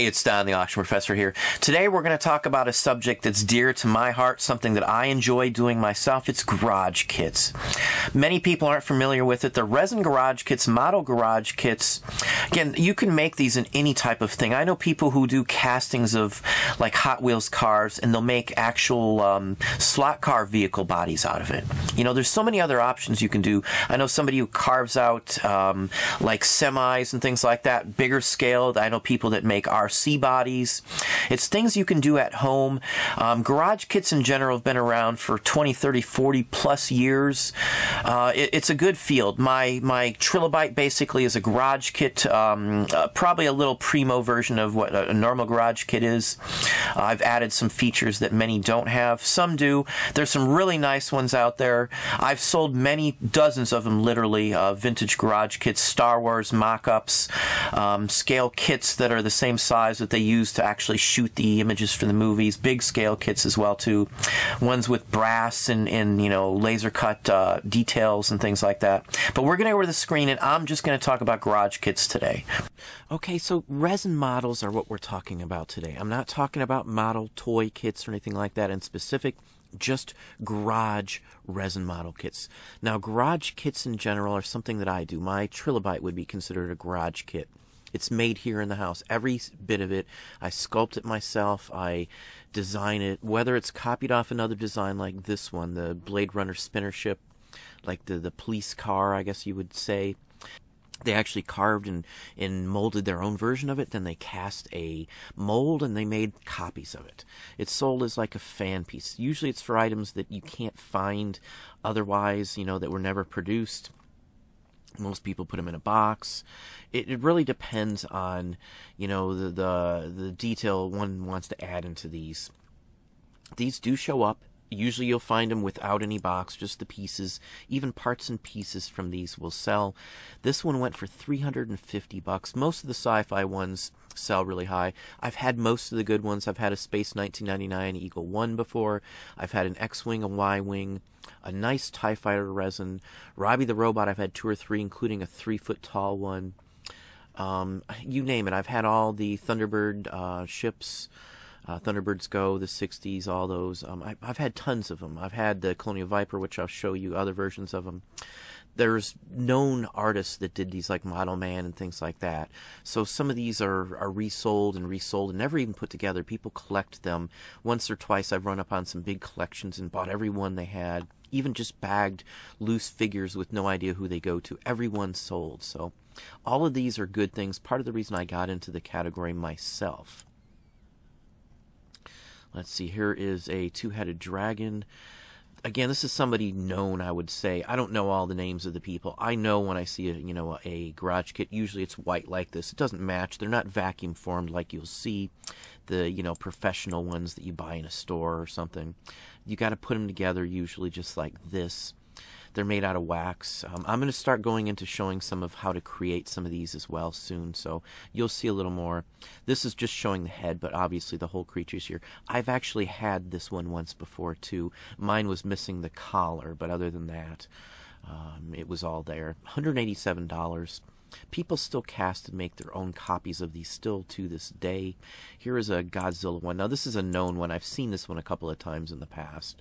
Hey, it's Don, the Auction Professor here. Today we're going to talk about a subject that's dear to my heart, something that I enjoy doing myself. It's garage kits. Many people aren't familiar with it. They're resin garage kits, model garage kits. Again, you can make these in any type of thing. I know people who do castings of like Hot Wheels cars, and they'll make actual slot car vehicle bodies out of it. You know, there's so many other options you can do. I know somebody who carves out like semis and things like that, bigger scale. I know people that make RC bodies. It's things you can do at home. Garage kits in general have been around for 20, 30, 40 plus years. It's a good field. My Trilobite basically is a garage kit, probably a little primo version of what a normal garage kit is. I've added some features that many don't have. Some do. There's some really nice ones out there. I've sold many dozens of them, literally, vintage garage kits, Star Wars mock-ups, scale kits that are the same size that they use to actually shoot the images for the movies, big scale kits as well too, ones with brass and you know, laser cut details and things like that. But we're going to go over the screen, and I'm just going to talk about garage kits today. Okay, so resin models are what we're talking about today. I'm not talking about model toy kits or anything like that in specific, just garage resin model kits. Now, garage kits in general are something that I do. My Trilobite would be considered a garage kit. It's made here in the house. Every bit of it. I sculpt it myself. I design it. Whether it's copied off another design like this one, the Blade Runner spinner ship, like the police car, I guess you would say. They actually carved and molded their own version of it. Then they cast a mold and they made copies of it. It's sold as like a fan piece. Usually it's for items that you can't find otherwise, you know, that were never produced. Most people put them in a box. It really depends on, you know, the detail one wants to add into these. These do show up. Usually you'll find them without any box, just the pieces. Even parts and pieces from these will sell. This one went for $350. Most of the sci-fi ones sell really high. I've had most of the good ones. I've had a Space 1999 Eagle 1 before. I've had an X-Wing, a Y-Wing, a nice TIE Fighter resin. Robbie the Robot, I've had 2 or 3, including a 3-foot tall one. You name it. I've had all the Thunderbird ships. Thunderbirds Go, the 60s, all those. I've had tons of them. I've had the Colonial Viper, which I'll show you other versions of them. There's known artists that did these, like Model Man and things like that. So some of these are resold and never even put together. People collect them. Once or twice I've run up on some big collections and bought every one they had. Even just bagged loose figures with no idea who they go to. Every one sold. So all of these are good things. Part of the reason I got into the category myself. Let's see, here is a 2-headed dragon. Again, this is somebody known, I would say. I don't know all the names of the people. I know when I see a garage kit, usually it's white like this. It doesn't match. They're not vacuum formed like you'll see the, professional ones that you buy in a store or something. You got to put them together usually just like this. They're made out of wax. I'm going to start going into showing some of how to create some of these as well soon, so you'll see a little more. This is just showing the head, but obviously the whole creature's here. I've actually had this one once before, too. Mine was missing the collar, but other than that, it was all there. $187. People still cast and make their own copies of these still to this day. Here is a Godzilla one. Now, this is a known one. I've seen this one a couple of times in the past.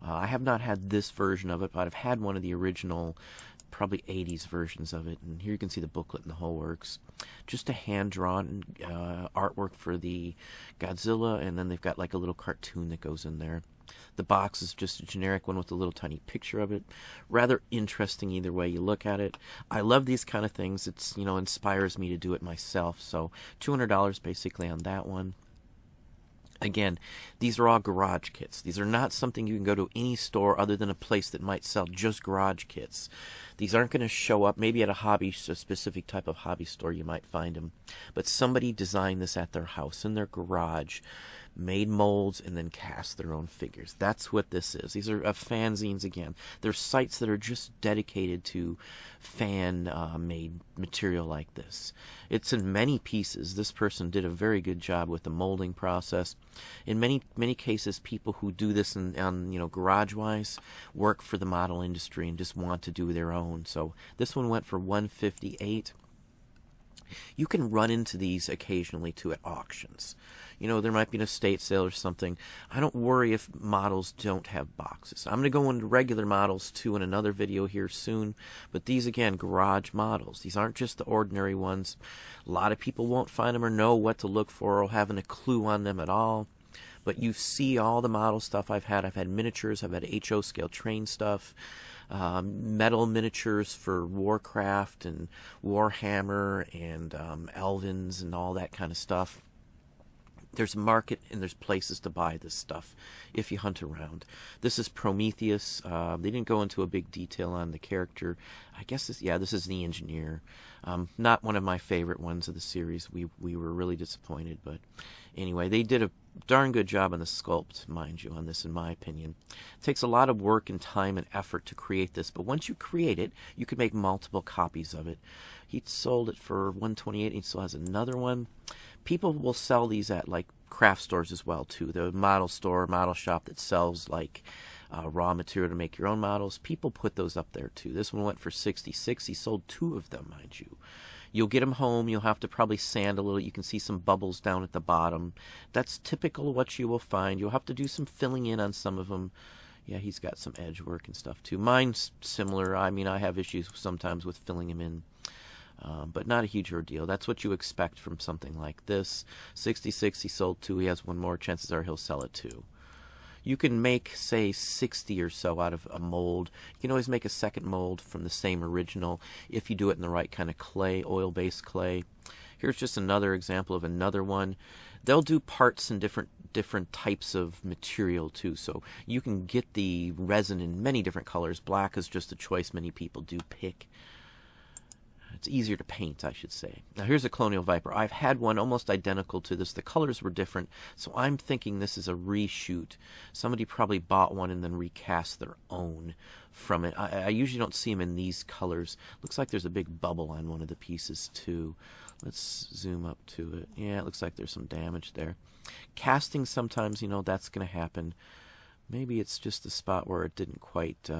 I have not had this version of it, but I've had one of the original, probably 80s versions of it. And here you can see the booklet and the whole works. Just a hand-drawn artwork for the Godzilla, and then they've got like a little cartoon that goes in there. The box is just a generic one with a little tiny picture of it. Rather interesting either way you look at it. I love these kind of things. It's, inspires me to do it myself. So $200 basically on that one. Again, these are all garage kits. These are not something you can go to any store other than a place that might sell just garage kits. These aren't going to show up. Maybe at a specific type of hobby store you might find them. But somebody designed this at their house, in their garage, made molds, and then cast their own figures. That's what this is. These are fanzines again. They're sites that are just dedicated to fan-made material like this. It's in many pieces. This person did a very good job with the molding process. In many cases, people who do this on garage-wise work for the model industry and just want to do their own. So this one went for $158. You can run into these occasionally too at auctions. You know, there might be an estate sale or something. I don't worry if models don't have boxes. I'm going to go into regular models too in another video here soon. But these, again, garage models. These aren't just the ordinary ones. A lot of people won't find them or know what to look for or having a clue on them at all. But you see all the model stuff I've had. I've had miniatures. I've had HO scale train stuff. Metal miniatures for Warcraft and Warhammer and Elvins and all that kind of stuff. There's a market and there's places to buy this stuff if you hunt around. This is Prometheus. They didn't go into a big detail on the character. I guess this is the engineer. Not one of my favorite ones of the series. We were really disappointed, but anyway, they did a darn good job on the sculpt, mind you, on this, in my opinion. It takes a lot of work and time and effort to create this, but once you create it, you can make multiple copies of it. He sold it for $128. He still has another one. People will sell these at like craft stores as well too. The model store, model shop that sells like raw material to make your own models. People put those up there too. This one went for $66. He sold 2 of them, mind you. You'll get them home. You'll have to probably sand a little. You can see some bubbles down at the bottom. That's typical of what you will find. You'll have to do some filling in on some of them. Yeah, he's got some edge work and stuff too. Mine's similar. I mean, I have issues sometimes with filling them in. But not a huge ordeal. That's what you expect from something like this. 66, he sold 2. He has one more. Chances are he'll sell it too. You can make, say, 60 or so out of a mold. You can always make a second mold from the same original if you do it in the right kind of clay, oil-based clay. Here's just another example of another one. They'll do parts in different types of material too, so you can get the resin in many different colors. Black is just a choice many people do pick. It's easier to paint, I should say. Now here's a Colonial Viper. I've had one almost identical to this. The colors were different, so I'm thinking this is a reshoot. Somebody probably bought one and then recast their own from it. I usually don't see them in these colors. Looks like there's a big bubble on one of the pieces too. Let's zoom up to it. Yeah, it looks like there's some damage there. Casting sometimes, you know, that's going to happen. Maybe it's just a spot where it didn't quite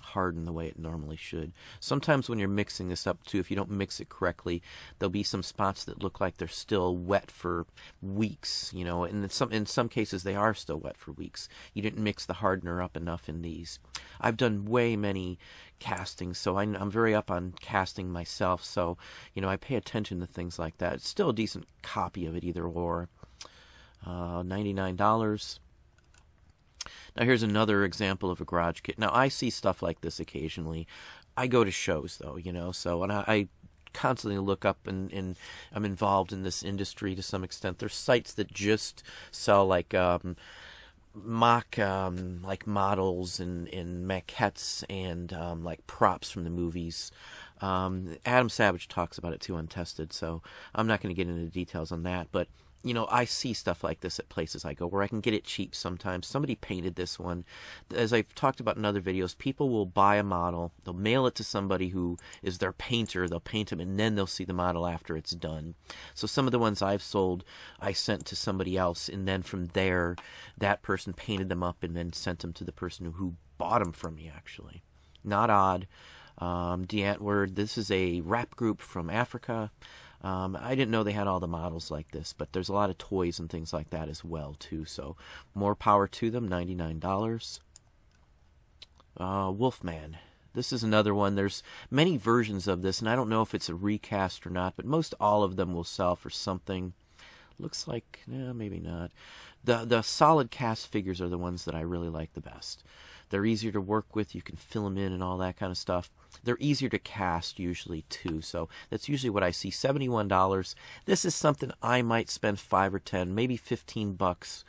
harden the way it normally should. Sometimes when you're mixing this up too, if you don't mix it correctly, there'll be some spots that look like they're still wet for weeks, you know, and in some cases they are still wet for weeks. You didn't mix the hardener up enough in these. I've done way many castings, so I'm very up on casting myself, so, you know, I pay attention to things like that. It's still a decent copy of it either or. $99. Now here's another example of a garage kit. Now I see stuff like this occasionally. I go to shows though, you know, so, and I constantly look up and I'm involved in this industry to some extent. There's sites that just sell like mock like models and maquettes and like props from the movies. Adam Savage talks about it too, Untested, so I'm not going to get into details on that, but you know, I see stuff like this at places I go where I can get it cheap sometimes. Somebody painted this one. As I've talked about in other videos, people will buy a model, they'll mail it to somebody who is their painter, they'll paint them, and then they'll see the model after it's done. So some of the ones I've sold, I sent to somebody else, and then from there, that person painted them up and then sent them to the person who bought them from me, actually. Not odd. D'Antwoord, this is a rap group from Africa. I didn't know they had all the models like this, but there's a lot of toys and things like that as well, too. So, more power to them, $99. Wolfman. This is another one. There's many versions of this, and I don't know if it's a recast or not, but most all of them will sell for something. Looks like, maybe not. The solid cast figures are the ones that I really like the best. They're easier to work with. You can fill them in and all that kind of stuff. They're easier to cast usually too. So that's usually what I see. $71. This is something I might spend $5 or $10, maybe $15,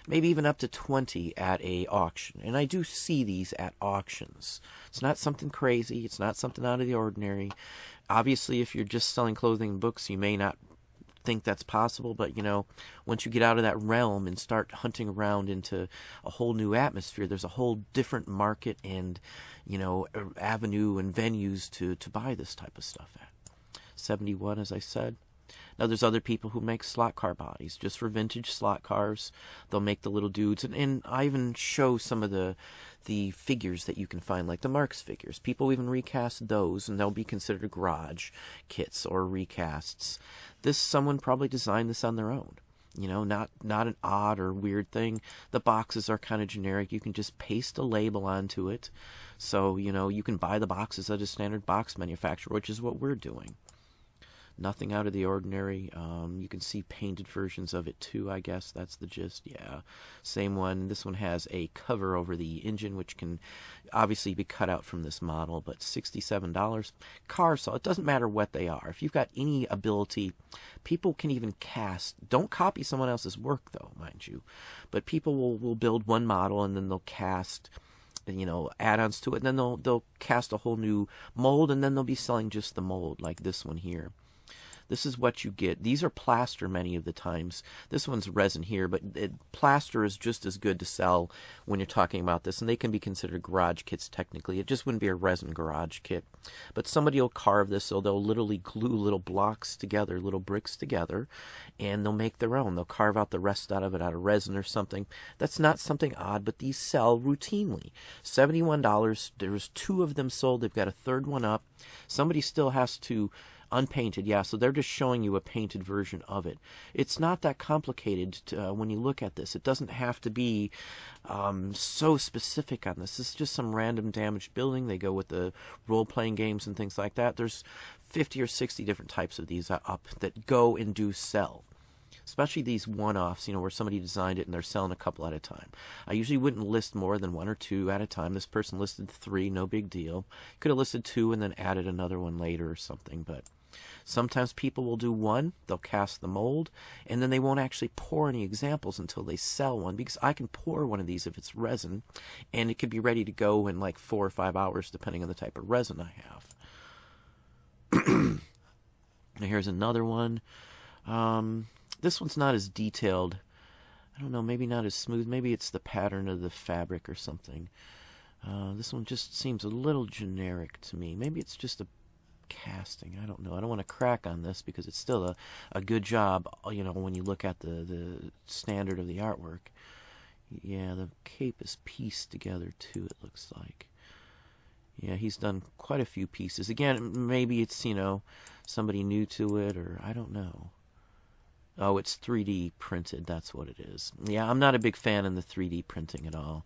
maybe even up to $20 at a auction. And I do see these at auctions. It's not something crazy. It's not something out of the ordinary. Obviously, if you're just selling clothing and books, you may not think that's possible, but you know, once you get out of that realm and start hunting around into a whole new atmosphere, there's a whole different market and, you know, avenue and venues to buy this type of stuff at. 71, as I said. Now, there's other people who make slot car bodies, just for vintage slot cars. They'll make the little dudes, and I even show some of the figures that you can find, like the Marx figures. People even recast those, and they'll be considered garage kits or recasts. Someone probably designed this on their own. You know, not an odd or weird thing. The boxes are kind of generic. You can just paste a label onto it. So, you know, you can buy the boxes at a standard box manufacturer, which is what we're doing. Nothing out of the ordinary. You can see painted versions of it too, I guess. That's the gist. Yeah. Same one. This one has a cover over the engine, which can obviously be cut out from this model, but $67. Car saw. It doesn't matter what they are. If you've got any ability, people can even cast. Don't copy someone else's work, though, mind you. But people will build one model, and then they'll cast, you know, add-ons to it, and then they'll cast a whole new mold, and then they'll be selling just the mold, like this one here. This is what you get. These are plaster many of the times. This one's resin here, but plaster is just as good to sell when you're talking about this, and they can be considered garage kits technically. It just wouldn't be a resin garage kit. But somebody will carve this, so they'll literally glue little blocks together, little bricks together, and they'll make their own. They'll carve out the rest out of it out of resin or something. That's not something odd, but these sell routinely. $71. There's 2 of them sold. They've got a 3rd one up. Somebody still has to unpainted, yeah, so they're just showing you a painted version of it. It's not that complicated when you look at this. It doesn't have to be so specific on this. This is just some random damaged building. They go with the role-playing games and things like that. There's 50 or 60 different types of these up that go and do sell. Especially these one-offs, you know, where somebody designed it and they're selling a couple at a time. I usually wouldn't list more than 1 or 2 at a time. This person listed 3, no big deal. Could have listed 2 and then added another one later or something, but sometimes people will do 1, they'll cast the mold, and then they won't actually pour any examples until they sell one, because I can pour one of these if it's resin, and it could be ready to go in like 4 or 5 hours, depending on the type of resin I have. Now here's another one. This one's not as detailed. I don't know, maybe not as smooth. Maybe it's the pattern of the fabric or something. This one just seems a little generic to me. Maybe it's just a casting. I don't know. I don't want to crack on this because it's still a good job, you know, when you look at the standard of the artwork. Yeah, the cape is pieced together too, it looks like. Yeah, he's done quite a few pieces. Again, maybe it's, you know, somebody new to it, or I don't know. Oh, it's 3D printed. That's what it is. Yeah, I'm not a big fan of the 3D printing at all.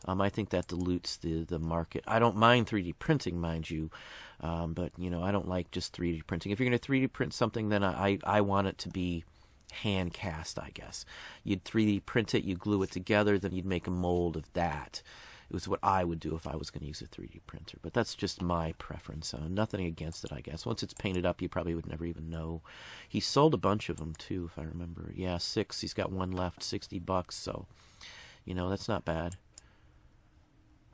I think that dilutes the market. I don't mind 3D printing, mind you, but, you know, I don't like just 3D printing. If you're going to 3D print something, then I want it to be hand cast, I guess. You'd 3D print it, you glue it together, then you'd make a mold of that. It was what I would do if I was going to use a 3D printer. But that's just my preference. Nothing against it, I guess. Once it's painted up, you probably would never even know. He sold a bunch of them, too, if I remember. Yeah, 6. He's got 1 left, $60. So, you know, that's not bad.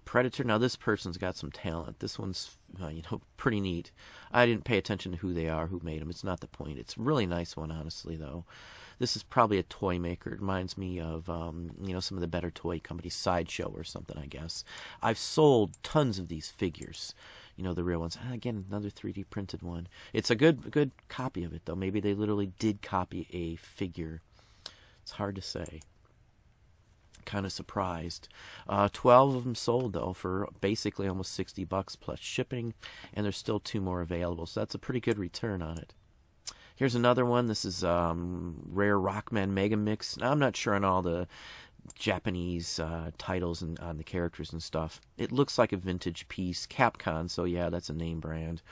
Predator. Now, this person's got some talent. This one's, you know, pretty neat. I didn't pay attention to who they are, who made them. It's not the point. It's a really nice one, honestly, though. This is probably a toy maker. It reminds me of, you know, some of the better toy companies, Sideshow or something, I guess. I've sold tons of these figures, you know, the real ones. Again, another 3D printed one. It's a good copy of it, though. Maybe they literally did copy a figure. It's hard to say. Kind of surprised. 12 of them sold, though, for basically almost $60 plus shipping, and there's still 2 more available, so that's a pretty good return on it. Here's another one. This is Rare Rockman Mega Mix. Now, I'm not sure on all the Japanese titles and on the characters and stuff. It looks like a vintage piece. Capcom, so yeah, that's a name brand.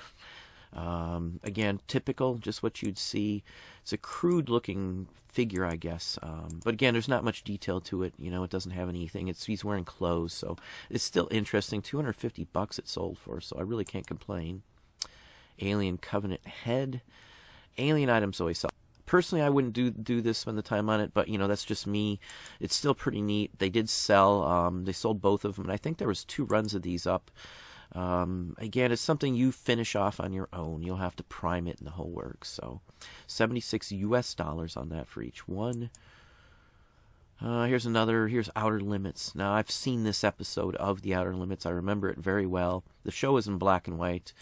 Again, typical, just what you'd see. It's a crude looking figure, I guess. But again, there's not much detail to it. You know, it doesn't have anything. He's wearing clothes, so it's still interesting. $250 it sold for, so I really can't complain. Alien Covenant head. Alien items always sell. Personally, I wouldn't do this, spend the time on it, but, you know, that's just me. It's still pretty neat. They did sell. They sold both of them, and I think there was 2 runs of these up. Again, it's something you finish off on your own. You'll have to prime it and the whole works. So, $76 US on that for each one. Here's another. Here's Outer Limits. Now, I've seen this episode of The Outer Limits. I remember it very well. The show is in black and white.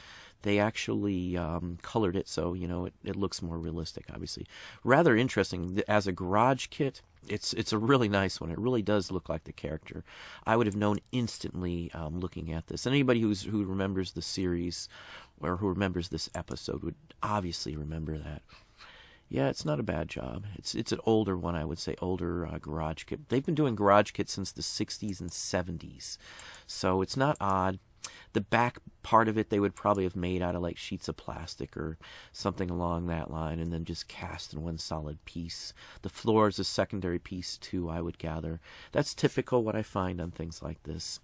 They actually colored it so, you know, it looks more realistic, obviously. Rather interesting. As a garage kit, it's a really nice one. It really does look like the character. I would have known instantly looking at this. And anybody who remembers the series or who remembers this episode would obviously remember that. Yeah, it's not a bad job. It's an older one, I would say, older garage kit. They've been doing garage kits since the 60s and 70s, so it's not odd. The back part of it they would probably have made out of like sheets of plastic or something along that line, and then just cast in one solid piece. The floor is a secondary piece too, I would gather. That's typical what I find on things like this.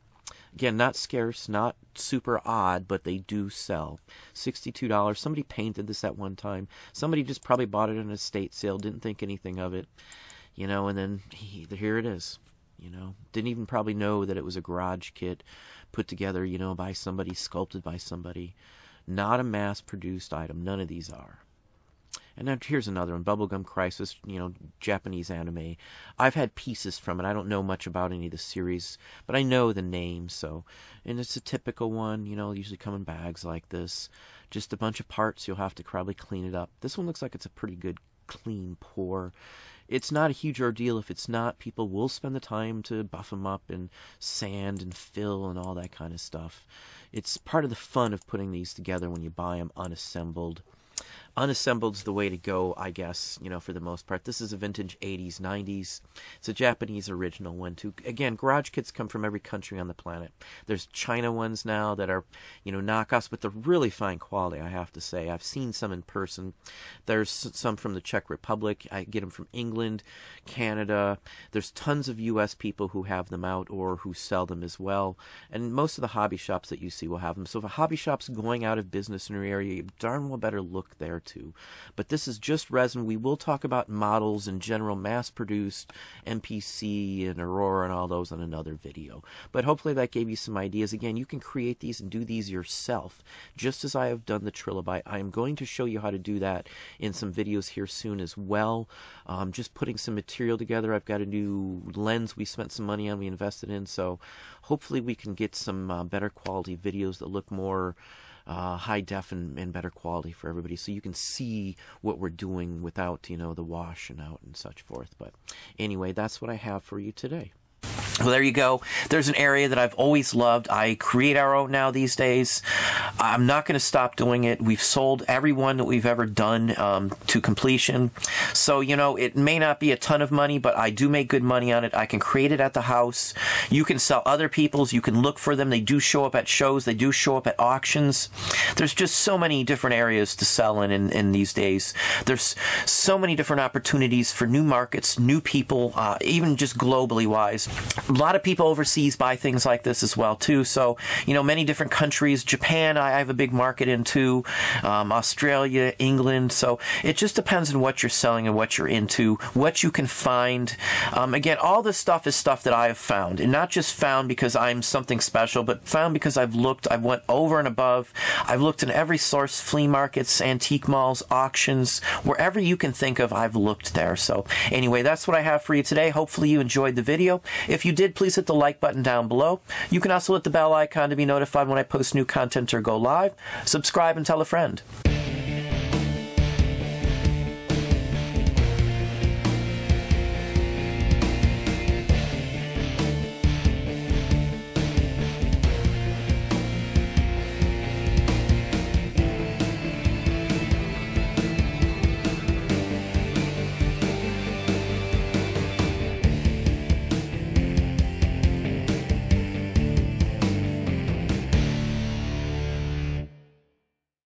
Again, not scarce, not super odd, but they do sell. $62. Somebody painted this at one time. Somebody just probably bought it in an estate sale, didn't think anything of it, you know, and then here it is, you know. Didn't even probably know that it was a garage kit put together, you know, by somebody, sculpted by somebody. Not a mass-produced item. None of these are. And then here's another one, Bubblegum Crisis, you know, Japanese anime. I've had pieces from it. I don't know much about any of the series, but I know the name, so. And it's a typical one, you know, usually come in bags like this. Just a bunch of parts, you'll have to probably clean it up. This one looks like it's a pretty good, clean pour. It's not a huge ordeal. If it's not, people will spend the time to buff them up and sand and fill and all that kind of stuff. It's part of the fun of putting these together when you buy them unassembled. Unassembled's the way to go, I guess, you know, for the most part. This is a vintage 80s, 90s. It's a Japanese original one, too. Again, garage kits come from every country on the planet. There's China ones now that are, you know, knockoffs, but they're really fine quality, I have to say. I've seen some in person. There's some from the Czech Republic. I get them from England, Canada. There's tons of U.S. people who have them out or who sell them as well. And most of the hobby shops that you see will have them. So if a hobby shop's going out of business in your area, you darn well better look there too. But this is just resin. We will talk about models in general, mass-produced, MPC and Aurora and all those on another video. But hopefully that gave you some ideas. Again, you can create these and do these yourself, just as I have done the trilobite. I am going to show you how to do that in some videos here soon as well. Just putting some material together. I've got a new lens we spent some money on, we invested in, so hopefully we can get some better quality videos that look more high def and better quality for everybody, so you can see what we're doing without, you know, the washing out and such forth. But anyway, that's what I have for you today. Well, there you go. There's an area that I've always loved. I create our own now these days. I'm not going to stop doing it. We've sold every one that we've ever done to completion. So, you know, it may not be a ton of money, but I do make good money on it. I can create it at the house. You can sell other people's. You can look for them. They do show up at shows. They do show up at auctions. There's just so many different areas to sell in these days. There's so many different opportunities for new markets, new people, even just globally wise. A lot of people overseas buy things like this as well too. So, you know, many different countries. Japan, I have a big market in too. Australia, England. So it just depends on what you're selling and what you're into, what you can find. Again, all this stuff is stuff that I have found, and not just found because I'm something special, but found because I've looked. I've went over and above. I've looked in every source: flea markets, antique malls, auctions, wherever you can think of. I've looked there. So anyway, that's what I have for you today. Hopefully you enjoyed the video. If you did, please hit the like button down below. You can also hit the bell icon to be notified when I post new content or go live. Subscribe and tell a friend.